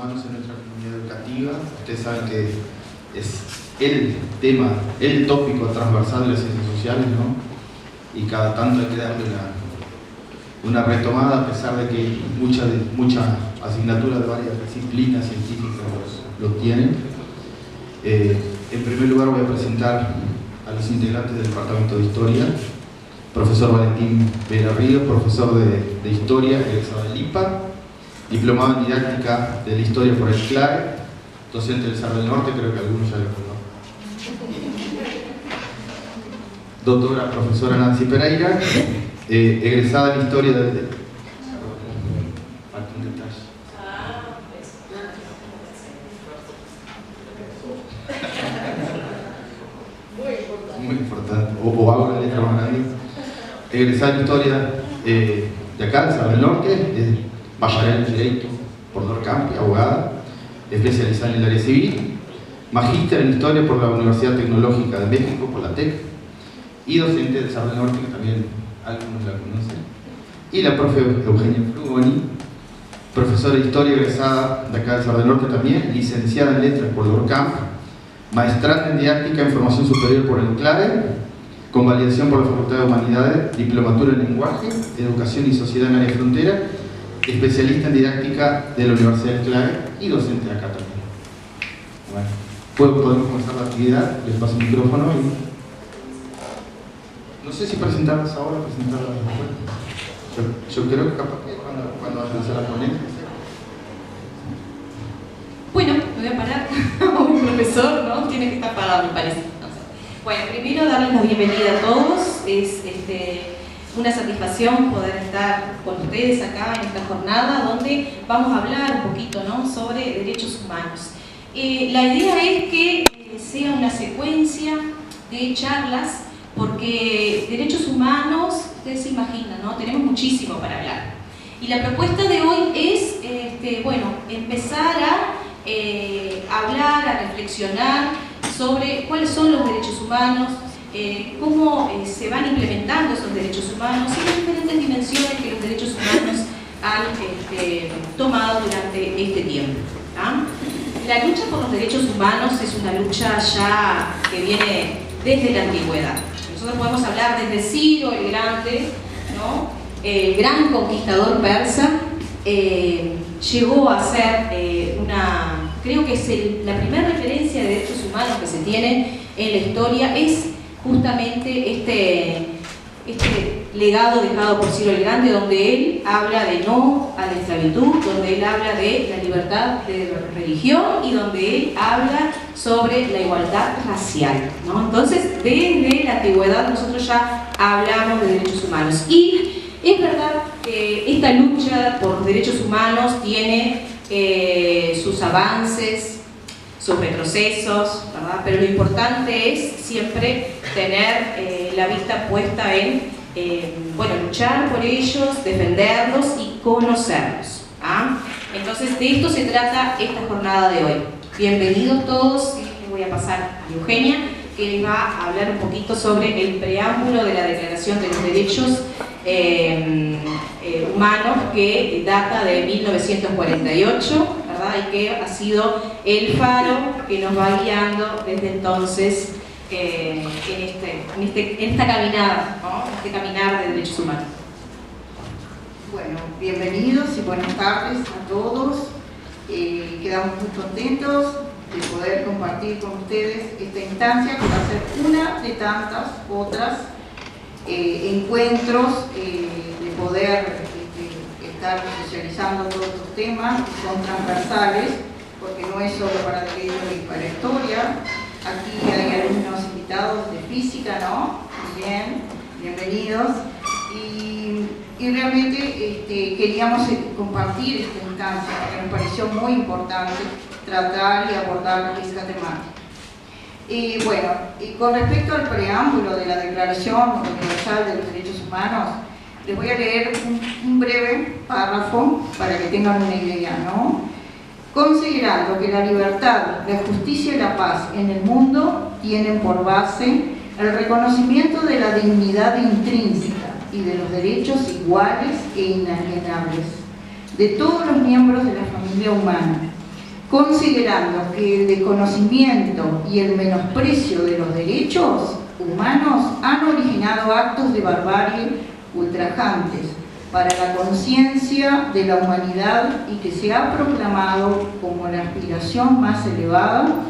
humanos en nuestra comunidad educativa. Ustedes saben que es el tema, el tópico transversal de las ciencias sociales, ¿no? Y cada tanto hay que darle una retomada, a pesar de que muchas asignaturas de varias disciplinas científicas lo tienen. En primer lugar voy a presentar a los integrantes del Departamento de Historia. Profesor Valentín Vera Ríos, profesor de Historia, egresado del IPA, diplomado en Didáctica de la Historia por el CLAE, docente del Cerro del Norte, creo que algunos ya lo conocen. Doctora profesora Nancy Pereira, egresada en Historia del... Falta un detalle. Muy importante. O hago la letra más grande. Egresada en Historia de acá, del Cerro del Norte, bacharel en Derecho por Dorcampi, abogada, especializada en el área civil, magíster en Historia por la Universidad Tecnológica de México, por la TEC, y docente del Cerro del Norte, que también algunos la conocen, y la profe Eugenia Frugoni, profesora de Historia egresada de acá del Cerro del Norte también, licenciada en Letras por Dorcamp, maestrante en Didáctica en Formación Superior por el CLAE, con validación por la Facultad de Humanidades, diplomatura en Lenguaje, Educación y Sociedad en Área Frontera, especialista en Didáctica de la Universidad del CLAE y docente acá también. Bueno, podemos comenzar la actividad, les paso el micrófono y... No sé si presentarlas ahora o presentarlas después. Yo creo que capaz que cuando avance la ponencia. Bueno, me voy a parar. Un profesor, ¿no? Tiene que estar parado, me parece. Bueno, primero darles la bienvenida a todos. Es una satisfacción poder estar con ustedes acá en esta jornada donde vamos a hablar un poquito, ¿no?, sobre derechos humanos. La idea es que sea una secuencia de charlas, porque derechos humanos, ustedes se imaginan, ¿no?, tenemos muchísimo para hablar. Y la propuesta de hoy es, bueno, empezar a hablar, a reflexionar sobre cuáles son los derechos humanos, cómo se van implementando esos derechos humanos y las diferentes dimensiones que los derechos humanos han tomado durante este tiempo. La lucha por los derechos humanos es una lucha ya que viene desde la antigüedad. Nosotros podemos hablar desde Ciro el Grande, ¿no? El gran conquistador persa, llegó a ser creo que es la primera referencia de derechos humanos que se tiene en la historia, es justamente este legado dejado por Ciro el Grande, donde él habla de no a la esclavitud, donde él habla de la libertad de religión y donde él habla sobre la igualdad racial, ¿no? Entonces, desde la antigüedad nosotros ya hablamos de derechos humanos. Y es verdad que esta lucha por derechos humanos tiene sus avances, sus retrocesos, ¿verdad? Pero lo importante es siempre tener la vista puesta en bueno, luchar por ellos, defenderlos y conocerlos. Entonces, de esto se trata esta jornada de hoy. Bienvenidos todos, y les voy a pasar a Eugenia, que les va a hablar un poquito sobre el preámbulo de la Declaración de los Derechos Humanos, que data de 1948, ¿verdad? Y que ha sido el faro que nos va guiando desde entonces en esta caminada, ¿no? Este caminar de derechos humanos. Bueno, bienvenidos y buenas tardes a todos. Quedamos muy contentos de poder compartir con ustedes esta instancia, que va a ser una de tantas otras encuentros, de poder estar socializando todos estos temas que son transversales, porque no es solo para derecho y para historia. Aquí hay algunos invitados de física, ¿no? Bien, bienvenidos. Y realmente queríamos compartir esta instancia, porque nos pareció muy importante tratar y abordar esta temática. Bueno, con respecto al preámbulo de la Declaración Universal de los Derechos Humanos, les voy a leer un breve párrafo para que tengan una idea, ¿no? Considerando que la libertad, la justicia y la paz en el mundo tienen por base el reconocimiento de la dignidad intrínseca y de los derechos iguales e inalienables de todos los miembros de la familia humana, considerando que el desconocimiento y el menosprecio de los derechos humanos han originado actos de barbarie ultrajantes para la conciencia de la humanidad y que se ha proclamado como la aspiración más elevada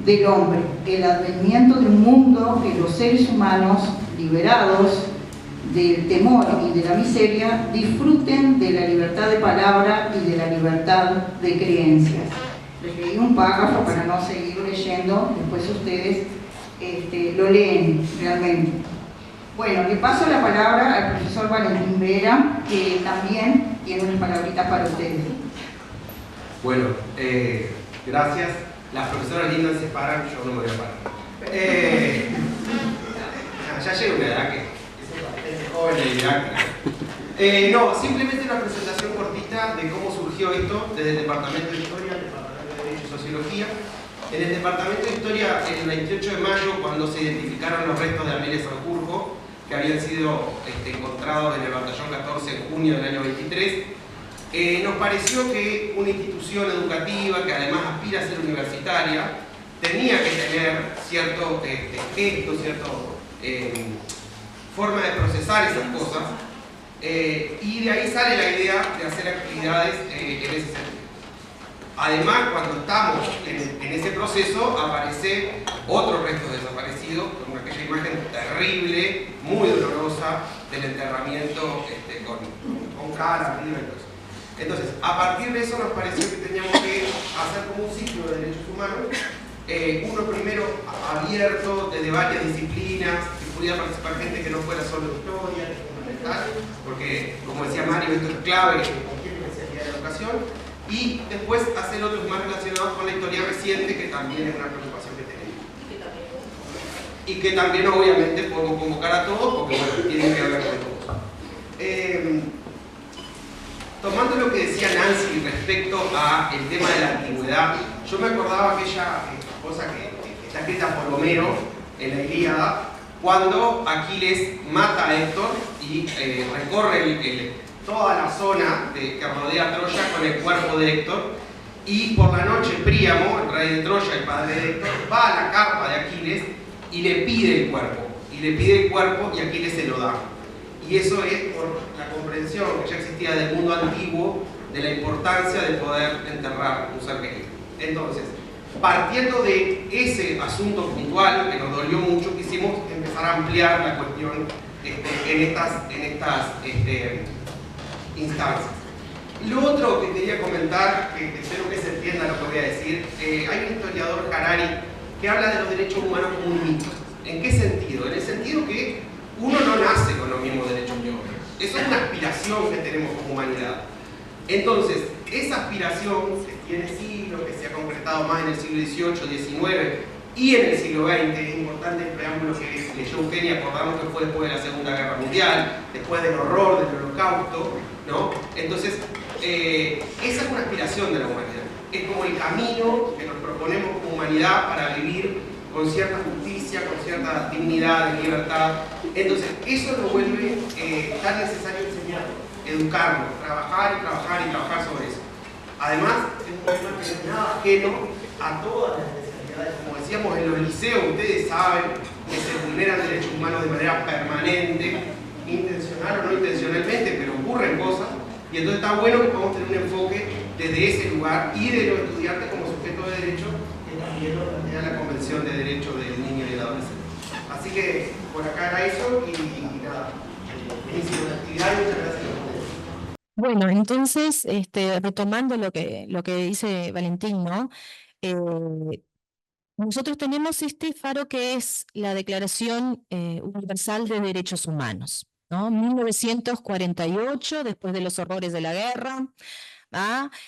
del hombre, el advenimiento de un mundo que los seres humanos, liberados del temor y de la miseria, disfruten de la libertad de palabra y de la libertad de creencias. Les leí un párrafo para no seguir leyendo, después ustedes lo leen realmente. Bueno, le paso la palabra al profesor Valentín Vera, que también tiene unas palabritas para ustedes. Bueno, gracias. Las profesoras lindas se paran, yo no me voy a parar. Ya llega una edad que es bastante joven y didáctica. No, simplemente una presentación cortita de cómo surgió esto desde el Departamento de Historia, el Departamento de Derecho y Sociología. En el Departamento de Historia, el 28 de mayo, cuando se identificaron los restos de Amelia Sanjurjo, que habían sido encontrados en el Batallón 14 en junio del año 23, nos pareció que una institución educativa que además aspira a ser universitaria tenía que tener cierto gesto, cierta forma de procesar esas cosas, y de ahí sale la idea de hacer actividades en ese sentido. Además, cuando estamos en ese proceso, aparece otro resto desaparecido, con aquella imagen terrible, muy dolorosa, del enterramiento con cara, arriba y todo eso. Entonces, a partir de eso nos pareció que teníamos que hacer como un ciclo de derechos humanos, uno primero abierto desde varias disciplinas, que pudiera participar gente que no fuera solo historia, porque, como decía Mario, esto es clave en cualquier especialidad de educación, y después hacer otros más relacionados con la historia reciente, que también es una preocupación que tenemos. Y que también obviamente podemos convocar a todos, porque bueno, tienen que hablar con todos. Tomando lo que decía Nancy respecto al tema de la antigüedad, yo me acordaba aquella cosa que está escrita por Homero en la Ilíada, cuando Aquiles mata a Héctor y recorre toda la zona que rodea Troya con el cuerpo de Héctor, y por la noche Príamo, el rey de Troya, el padre de Héctor, va a la carpa de Aquiles y le pide el cuerpo, y Aquiles se lo da. Y eso es por la comprensión que ya existía del mundo antiguo de la importancia de poder enterrar un ser querido. Entonces, partiendo de ese asunto puntual que nos dolió mucho, quisimos empezar a ampliar la cuestión en estas instancias. Lo otro que quería comentar, que espero que se entienda lo que voy a decir, hay un historiador, Harari, que habla de los derechos humanos como un mito. ¿En qué sentido? En el sentido que uno no nace con los mismos derechos que otro. Eso es una aspiración que tenemos como humanidad. Entonces, esa aspiración que tiene siglos, que se ha concretado más en el siglo XVIII, XIX y en el siglo XX, es importante el preámbulo que leyó Eugenia, acordamos que fue después de la Segunda Guerra Mundial, después del horror del Holocausto, ¿no? Entonces, esa es una aspiración de la humanidad. Es como el camino que nos proponemos como humanidad para vivir con cierta justicia, con cierta dignidad, de libertad. Entonces, eso nos vuelve tan necesario enseñar, educarnos, trabajar y trabajar y trabajar sobre eso. Además, es un tema que no es nada ajeno a todas las necesidades. Como decíamos, en los liceos, ustedes saben que se vulneran derechos humanos de manera permanente, intencional o no intencionalmente, pero ocurren cosas. Y entonces está bueno que podamos tener un enfoque desde ese lugar y de los estudiantes como sujetos de derecho, que también lo plantea la Convención de Derechos del Niño y del Adolescente. Así que por acá era eso y nada. Inicio de actividad y muchas gracias. Bueno, entonces, retomando lo que dice Valentín, ¿no? Nosotros tenemos este faro que es la Declaración Universal de Derechos Humanos, ¿no? 1948, después de los horrores de la guerra,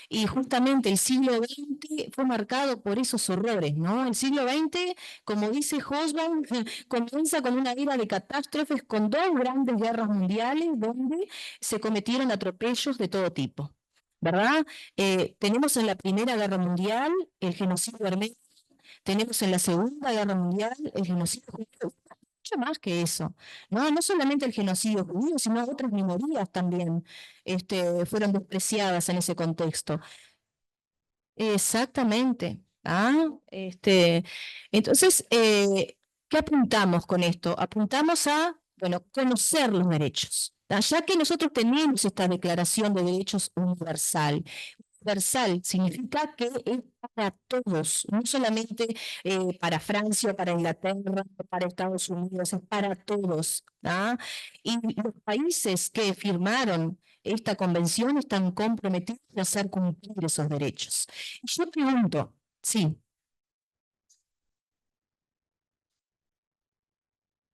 y justamente el siglo XX fue marcado por esos horrores, ¿no? El siglo XX, como dice Hobsbawm, comienza con una era de catástrofes, con dos grandes guerras mundiales donde se cometieron atropellos de todo tipo, ¿verdad? Tenemos en la Primera Guerra Mundial el genocidio armenio, tenemos en la Segunda Guerra Mundial el genocidio judío, mucho más que eso, ¿no? No solamente el genocidio judío, sino otras minorías también fueron despreciadas en ese contexto. Exactamente. Entonces, ¿qué apuntamos con esto? Apuntamos a, bueno, conocer los derechos. Ya que nosotros tenemos esta Declaración de Derechos Universal. Universal significa que es para todos, no solamente para Francia, para Inglaterra, para Estados Unidos, es para todos. Y los países que firmaron esta convención están comprometidos a hacer cumplir esos derechos. Y yo pregunto, sí,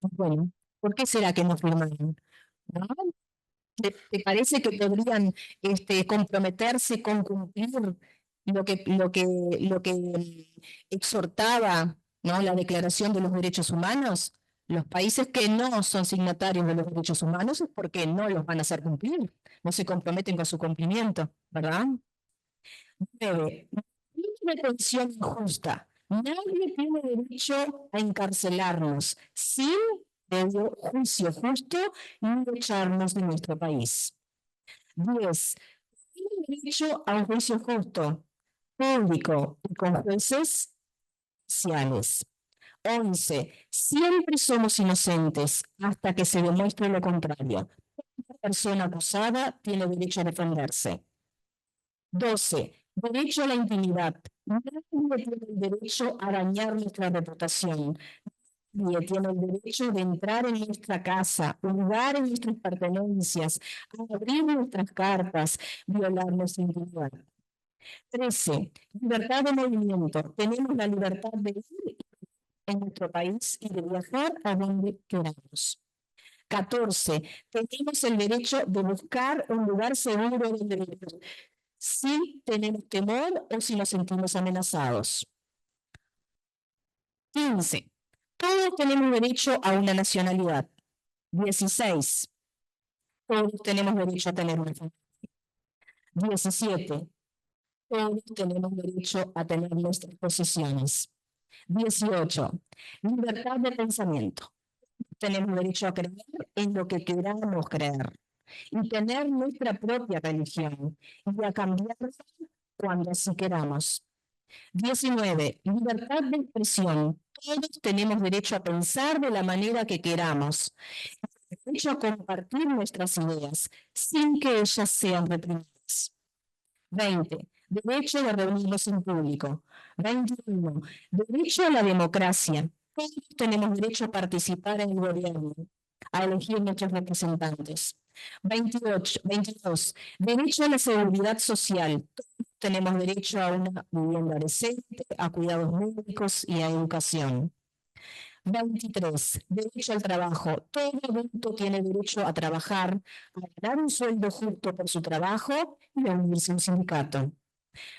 bueno, ¿por qué será que no firmaron? ¿No? ¿Te parece que podrían comprometerse con cumplir lo que exhortaba, ¿no?, la Declaración de los Derechos Humanos? Los países que no son signatarios de los derechos humanos es porque no los van a hacer cumplir, no se comprometen con su cumplimiento, ¿verdad? 9. Detención injusta. Nadie tiene derecho a encarcelarnos sin previo juicio justo ni echarnos de nuestro país. 10. Tiene derecho a un juicio justo, público y con jueces imparciales. 11. Siempre somos inocentes hasta que se demuestre lo contrario. La persona acusada tiene derecho a defenderse. 12. Derecho a la intimidad. Nadie tiene el derecho a dañar nuestra reputación. Nadie tiene el derecho de entrar en nuestra casa, hurgar en nuestras pertenencias, abrir nuestras cartas, violar nuestra intimidad. 13. Libertad de movimiento. Tenemos la libertad de ir en nuestro país y de viajar a donde queramos. 14. Tenemos el derecho de buscar un lugar seguro donde vivir, si tenemos temor o si nos sentimos amenazados. 15. Todos tenemos derecho a una nacionalidad. 16. Todos tenemos derecho a tener una familia. 17. Todos tenemos derecho a tener nuestras posesiones. 18. Libertad de pensamiento. Tenemos derecho a creer en lo que queramos creer y tener nuestra propia religión y a cambiarla cuando así queramos. 19. Libertad de expresión. Todos tenemos derecho a pensar de la manera que queramos. Derecho a compartir nuestras ideas sin que ellas sean reprimidas. 20. Derecho de reunirnos en público. 21. Derecho a la democracia. Todos tenemos derecho a participar en el gobierno, a elegir nuestros representantes. 22. Derecho a la seguridad social. Todos tenemos derecho a una vivienda decente, a cuidados médicos y a educación. 23. Derecho al trabajo. Todo adulto tiene derecho a trabajar, a ganar un sueldo justo por su trabajo y a unirse a un sindicato.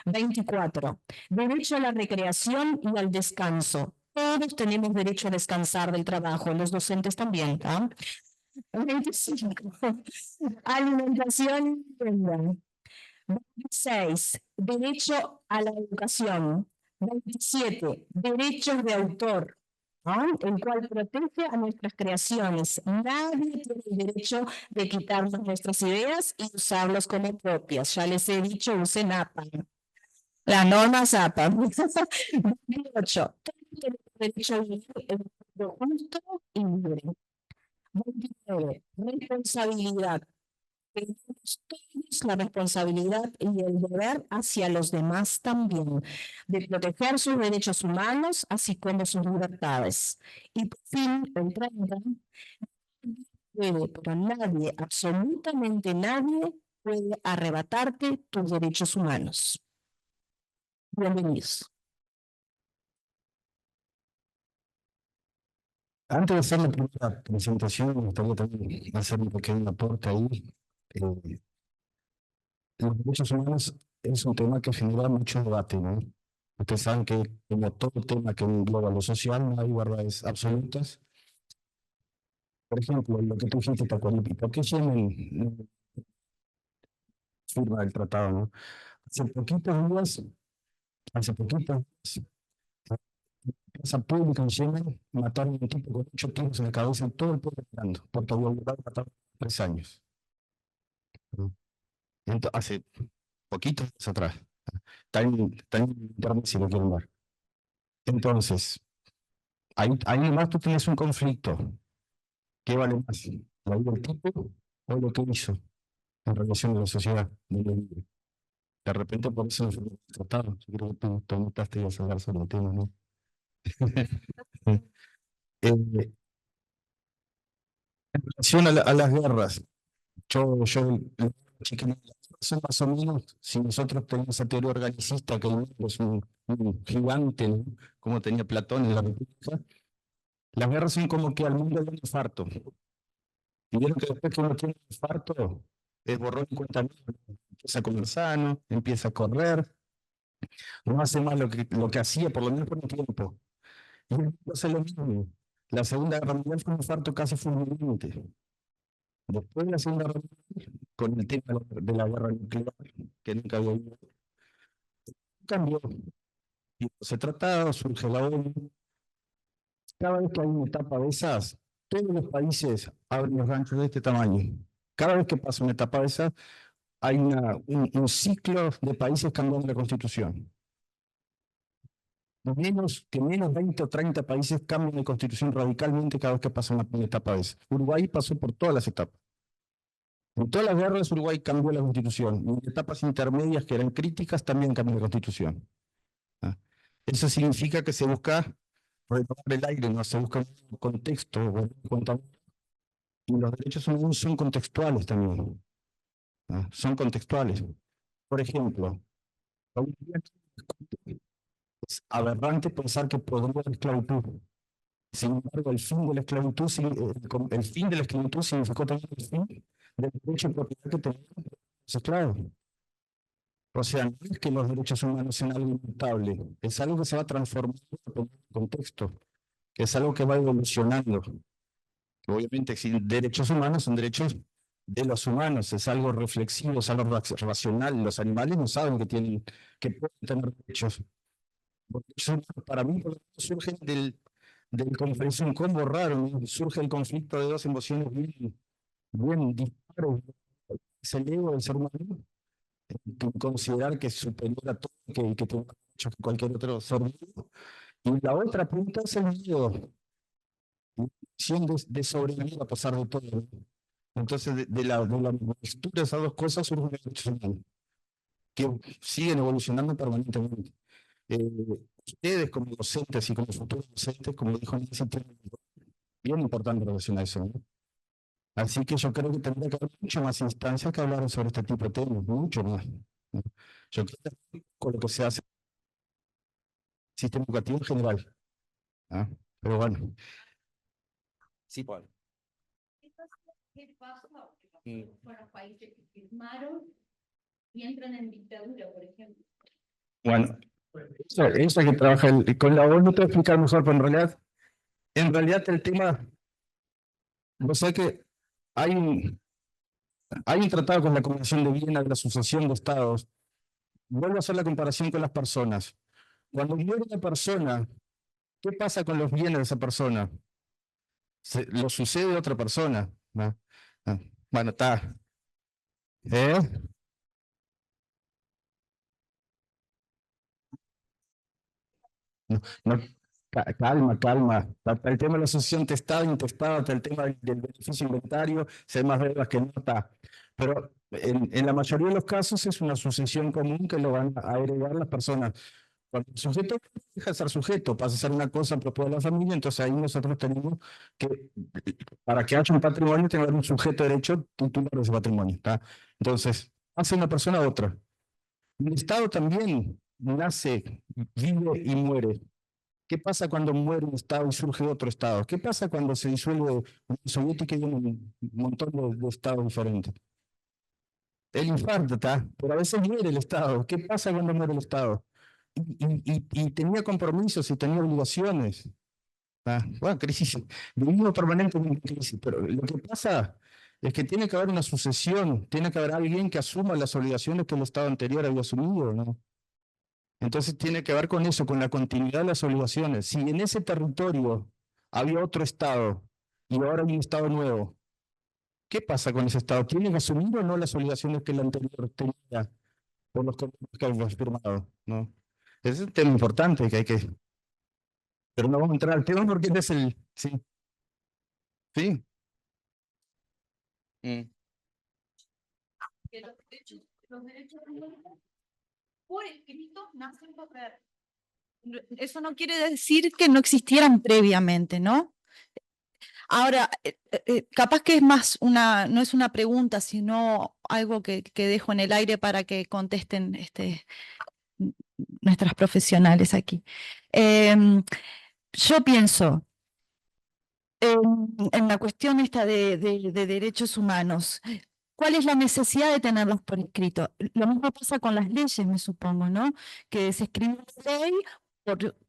24. Derecho a la recreación y al descanso. Todos tenemos derecho a descansar del trabajo, los docentes también. 25. Alimentación y vivienda. 26. Derecho a la educación. 27. Derechos de autor, el cual protege a nuestras creaciones. Nadie tiene el derecho de quitarnos nuestras ideas y usarlas como propias. Ya les he dicho, usen APA. La norma APA. 28. Todos tenemos derecho a vivir en un mundo justo y libre. 29. Responsabilidad. Tenemos todos la responsabilidad y el deber hacia los demás también, de proteger sus derechos humanos, así como sus libertades. Y por fin, el 30, pero nadie, absolutamente nadie, puede arrebatarte tus derechos humanos. Bienvenidos. Antes de hacer la primera presentación, me gustaría también hacer un pequeño aporte ahí. Los derechos humanos es un tema que genera mucho debate, ¿no? Ustedes saben que como todo tema que engloba lo social, no hay verdades absolutas. Por ejemplo, lo que tú dijiste, Tacuaripi, ¿por qué Yemen firma el tratado, no? Hace poquitos días, plaza pública en Yemen, mataron a un tipo con 8 tiros en la cabeza, todo el pueblo esperando, porque había logrado matar 3 años. Hace poquitos atrás. Está en internet si lo quieren ver. Entonces, ahí nomás tú tienes un conflicto. ¿Qué vale más? ¿La vida del tipo o lo que hizo en relación a la sociedad de lo libre? De repente por eso no fue tratado. Yo creo que tú notaste ibas a hablar sobre el tema, ¿no? En relación a las guerras, chiquillo, son más o menos, si nosotros tenemos esa teoría organicista, que el mundo es un gigante, ¿no? Como tenía Platón en la República, las guerras son como que al mundo le da un infarto. Y vieron que después que uno tiene un infarto, es borrón y cuenta nueva, empieza a comer sano, empieza a correr, no hace más lo que hacía, por lo menos por un tiempo. Y entonces lo mismo. La Segunda Guerra Mundial fue un infarto casi fulminante. Después de la Segunda Guerra Mundial, con el tema de la guerra nuclear, que nunca había habido, cambió. Y se trataba, surge la ONU. Cada vez que hay una etapa de esas, todos los países abren los ganchos de este tamaño. Cada vez que pasa una etapa de esas, hay un ciclo de países cambiando la constitución. Menos 20 o 30 países cambian la constitución radicalmente cada vez que pasa una etapa de esas. Uruguay pasó por todas las etapas. En todas las guerras Uruguay cambió la constitución. Y en etapas intermedias que eran críticas también cambió la constitución. Eso significa que se busca retomar el aire, no se busca un contexto. Y los derechos humanos son contextuales también. Son contextuales. Por ejemplo, es aberrante pensar que podría haber esclavitud. Sin embargo, el fin de la esclavitud significó también el fin del derecho de propiedad que tenían los esclavos. O sea, no es que los derechos humanos sean algo inmutable, es algo que se va transformando en el contexto, que es algo que va evolucionando. Obviamente, si derechos humanos son derechos de los humanos, es algo reflexivo, es algo racional. Los animales no saben que pueden tener derechos. Porque para mí surgen es un combo raro, ¿no? Surge el conflicto de dos emociones bien dispares. Es el ego del ser humano, considerar que es superior a todo, que tiene derechos que cualquier otro ser vivo. Y la otra punta es el miedo, la intención de sobrevivir a pesar de todo. Entonces, de la mixtura de esas dos cosas surgen los derechos humanos, que siguen evolucionando permanentemente. Ustedes como docentes y como futuros docentes, como dijo Nancy, tienen bien importante en relación a eso, ¿no? Así que yo creo que tendría que haber muchas más instancias que hablar sobre este tipo de temas, mucho más, ¿no? Yo creo que con lo que se hace en el sistema educativo en general. Pero bueno. Sí, Juan. ¿Qué pasa con los países que firmaron y entran en dictadura, por ejemplo? Bueno, eso que trabaja con la ONU, te voy a explicar mejor, pero en realidad el tema, no sé que hay un tratado con la Convención de Viena de la Asociación de Estados. Vuelvo a hacer la comparación con las personas. Cuando muere una persona, ¿qué pasa con los bienes de esa persona? Lo sucede a otra persona, ¿no? Bueno, está. No, calma. Hasta el tema de la asociación intestada, hasta el tema del beneficio inventario, si hay más deudas que no está. Pero en la mayoría de los casos es una sucesión común que lo van a heredar las personas. Cuando el sujeto deja de ser sujeto, pasa a ser una cosa propia de la familia, entonces ahí nosotros tenemos que, para que haya un patrimonio, tiene que haber un sujeto de derecho titular de ese patrimonio. ¿Está? Entonces, hace una persona a otra. El Estado también nace, vive y muere. ¿Qué pasa cuando muere un Estado y surge otro Estado? ¿Qué pasa cuando se disuelve la Unión Soviética y viene un montón de Estados diferentes? El infarto, ¿está? Pero a veces muere el Estado. ¿Qué pasa cuando muere el Estado? Y tenía compromisos y tenía obligaciones. Bueno, crisis, vivimos permanentemente en crisis, pero lo que pasa es que tiene que haber una sucesión, tiene que haber alguien que asuma las obligaciones que el Estado anterior había asumido, ¿no? Entonces tiene que ver con eso, con la continuidad de las obligaciones. Si en ese territorio había otro Estado y ahora hay un Estado nuevo, ¿qué pasa con ese Estado? ¿Tiene que asumir o no las obligaciones que el anterior tenía por los convenios que hemos firmado, ¿no? Ese es un tema importante que hay que... Pero no vamos a entrar al tema porque este es el... Sí, sí. Que los derechos humanos por escrito nacen por ver. Eso no quiere decir que no existieran previamente, ¿no? Ahora, capaz que es más no es una pregunta, sino algo que dejo en el aire para que contesten nuestras profesionales aquí. Yo pienso en la cuestión esta de derechos humanos. ¿Cuál es la necesidad de tenerlos por escrito? Lo mismo pasa con las leyes, me supongo, ¿no? Que se escribe una ley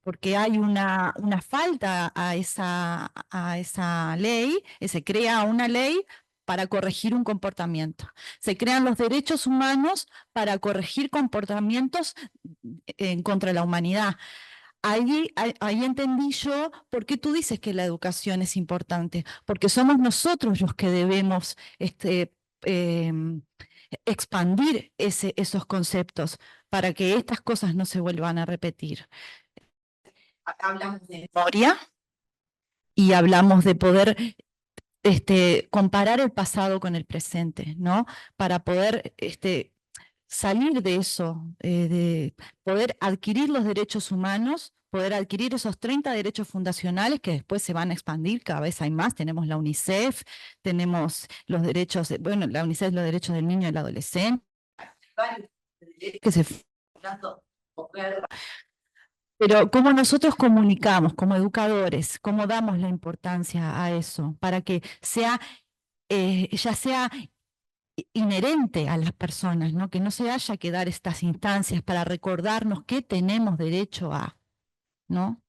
porque hay una falta a esa ley, se crea una ley para corregir un comportamiento. Se crean los derechos humanos para corregir comportamientos en contra de la humanidad. Ahí entendí yo por qué tú dices que la educación es importante, porque somos nosotros los que debemos em, expandir esos conceptos para que estas cosas no se vuelvan a repetir. Hablamos de memoria y hablamos de poder comparar el pasado con el presente, ¿no? Para poder salir de eso, de poder adquirir los derechos humanos, poder adquirir esos 30 derechos fundacionales que después se van a expandir, cada vez hay más, tenemos la UNICEF, tenemos los derechos, bueno, la UNICEF, los derechos del niño y del adolescente, que se pero cómo nosotros comunicamos como educadores, cómo damos la importancia a eso, para que sea, ya sea inherente a las personas, ¿no? Que no se haya que dar estas instancias para recordarnos que tenemos derecho a, ¿no?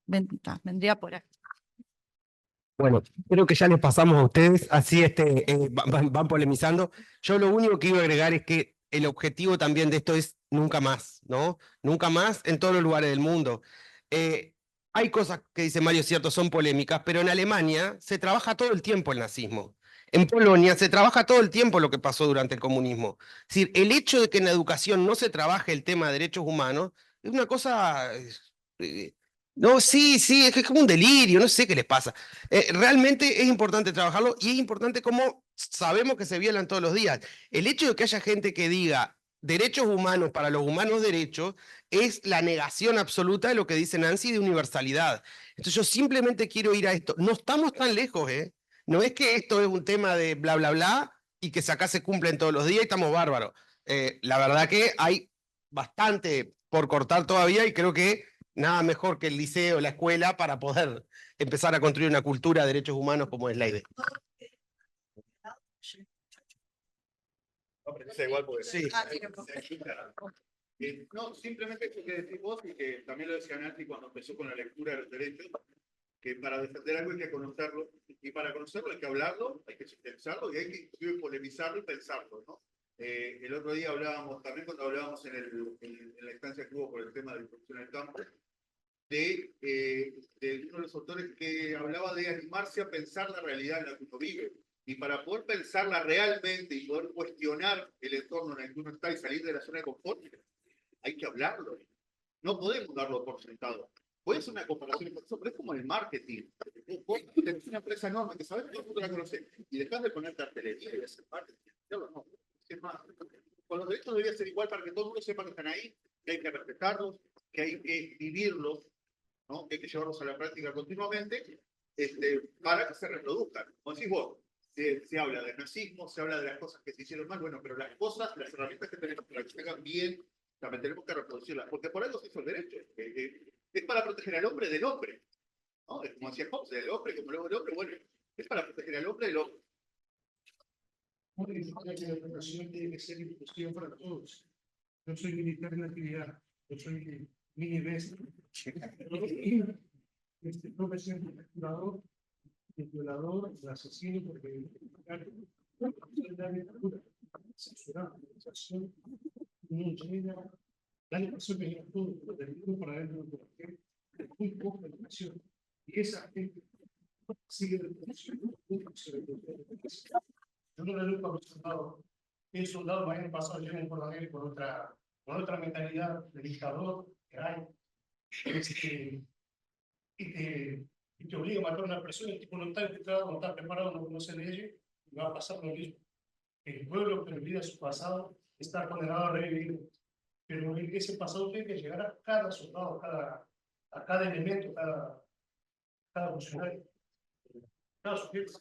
Vendría por ahí. Bueno, creo que ya les pasamos a ustedes, así van polemizando. Yo lo único que iba a agregar es que el objetivo también de esto es nunca más, ¿no? Nunca más en todos los lugares del mundo. Hay cosas que dice Mario, cierto, son polémicas, pero en Alemania se trabaja todo el tiempo el nazismo. En Polonia se trabaja todo el tiempo lo que pasó durante el comunismo. Es decir, el hecho de que en la educación no se trabaje el tema de derechos humanos es una cosa... no, sí, es que es como un delirio, no sé qué les pasa. Realmente es importante trabajarlo y es importante cómo sabemos que se violan todos los días. El hecho de que haya gente que diga derechos humanos para los humanos derechos es la negación absoluta de lo que dice Nancy de universalidad. Entonces yo simplemente quiero ir a esto. No estamos tan lejos, ¿eh? No es que esto es un tema de bla, bla, bla y que acá se cumplen todos los días y estamos bárbaros. La verdad que hay bastante por cortar todavía y creo que nada mejor que el liceo, la escuela, para poder empezar a construir una cultura de derechos humanos como es la idea. Igual porque Sí. No, simplemente eso que decís vos y que también lo decía Nancy cuando empezó con la lectura de los derechos, que para defender algo hay que conocerlo, y para conocerlo hay que hablarlo, hay que pensarlo y hay que inclusive polemizarlo y pensarlo, ¿no? El otro día hablábamos, también cuando hablábamos en la instancia que hubo por el tema de instrucción en el campo, de uno de los autores que hablaba de animarse a pensar la realidad en la que uno vive. Y para poder pensarla realmente y poder cuestionar el entorno en el que uno está y salir de la zona de confort, hay que hablarlo. No podemos darlo por sentado. Puede ser una comparación, pero es como el marketing. Vos tenés una empresa enorme que sabes que todo el mundo la conoce y dejas de poner cartelería y hacer marketing. No, es más. Con los derechos debería ser igual para que todo el mundo sepa que están ahí, que hay que respetarlos, que hay que vivirlos, ¿no? Que hay que llevarlos a la práctica continuamente para que se reproduzcan. Como decís vos, se habla del nazismo, se habla de las cosas que se hicieron mal, bueno, pero las cosas, las herramientas que tenemos para que se hagan bien, también tenemos que reproducirlas, porque por algo se hizo el derecho. Es para proteger al hombre del hombre, ¿no? Es como decía Hobbes, del hombre, como luego el hombre, bueno, es para proteger al hombre del hombre. La educación tiene que ser inclusiva para todos. Yo soy militar en actividad, yo soy mini-vest. Profesión de capturador, de violador, de asesino, porque no llega, la educación que todo, del mundo para adentro de la gente, muy poca educación. Y esa gente sigue la educación. Yo no le doy para los soldados el soldado mañana pasado llega en Porto Alegre con otra mentalidad de dictador que hay, y te obliga a matar a una persona, el tipo no está infiltrado, no está preparado, no conoce leyes, y va a pasar lo mismo. El pueblo que olvida su pasado está condenado a revivir, pero ese pasado tiene que llegar a cada soldado, a cada elemento, cada funcionario, cada sujeto.